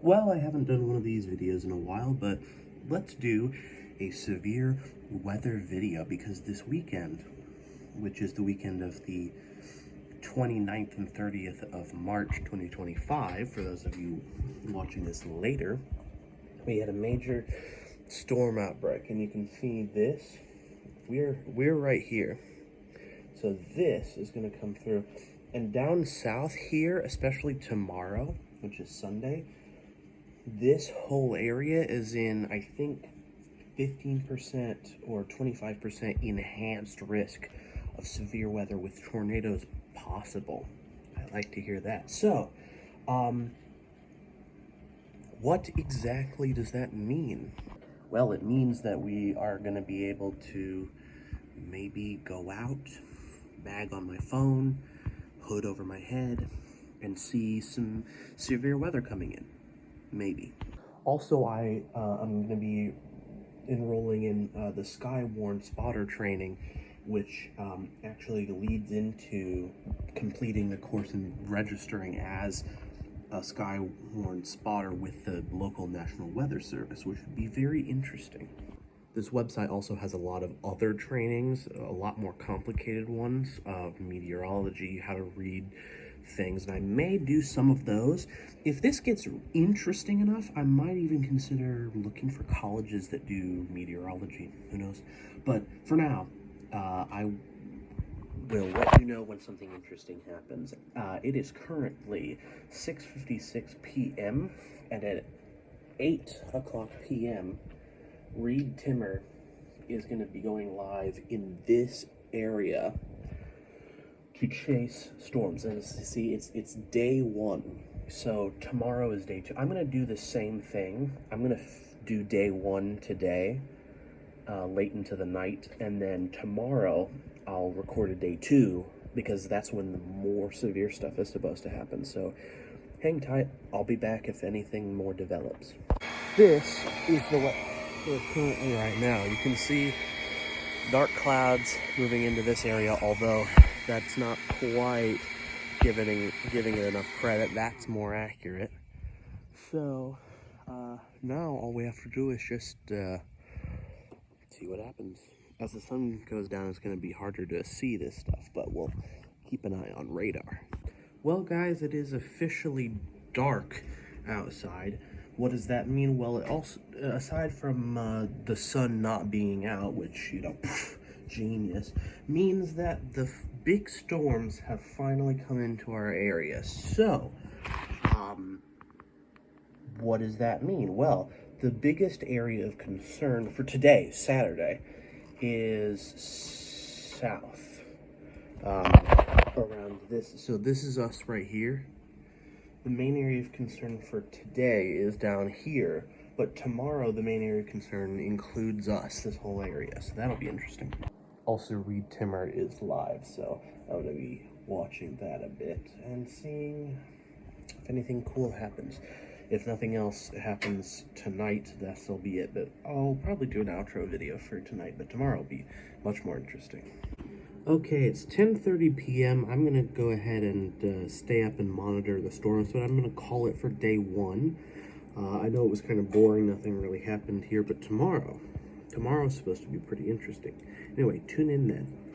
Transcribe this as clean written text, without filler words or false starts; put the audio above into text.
Well, I haven't done one of these videos in a while, but let's do a severe weather video because this weekend, which is the weekend of the 29th and 30th of March 2025, for those of you watching this later, we had a major storm outbreak, and you can see this. We're right here. So this is going to come through. And down south here, especially tomorrow, which is Sunday, this whole area is in, I think, 15% or 25% enhanced risk of severe weather with tornadoes possible. I like to hear that. So, what exactly does that mean? Well, it means that we are going to be able to maybe go out, bag on my phone, hood over my head, and see some severe weather coming in. Maybe. Also, I'm going to be enrolling in the Skywarn spotter training, which actually leads into completing the course and registering as a Skywarn spotter with the local National Weather Service, which would be very interesting. This website also has a lot of other trainings, a lot more complicated ones of meteorology, how to read things, and I may do some of those. If this gets interesting enough, I might even consider looking for colleges that do meteorology. Who knows? But for now, I will let you know when something interesting happens. It is currently 6:56 p.m. and at 8 o'clock p.m. Reed Timmer is going to be going live in this area to chase storms. And see, it's day one, so tomorrow is day two. I'm going to do the same thing. I'm going to do day one today, late into the night, and then tomorrow I'll record a day two, because that's when the more severe stuff is supposed to happen. So hang tight, I'll be back if anything more develops. This is the way we're currently right now. You can see dark clouds moving into this area, although that's not quite giving it enough credit. That's more accurate. So now all we have to do is just see what happens. As the sun goes down, it's going to be harder to see this stuff, but we'll keep an eye on radar. Well, guys, it is officially dark outside. What does that mean? Well, it also, aside from the sun not being out, which, you know, genius, means that the big storms have finally come into our area. So, what does that mean? Well, the biggest area of concern for today, Saturday, is south, around this. So this is us right here. The main area of concern for today is down here, but tomorrow the main area of concern includes us, this whole area, so that'll be interesting. Also, Reed Timmer is live, so I'm going to be watching that a bit and seeing if anything cool happens. If nothing else happens tonight, that'll be it, but I'll probably do an outro video for tonight, but tomorrow will be much more interesting. Okay, it's 10:30 p.m. I'm going to go ahead and stay up and monitor the storms, but I'm going to call it for day one. I know it was kind of boring, nothing really happened here, but tomorrow's supposed to be pretty interesting. Anyway, tune in then.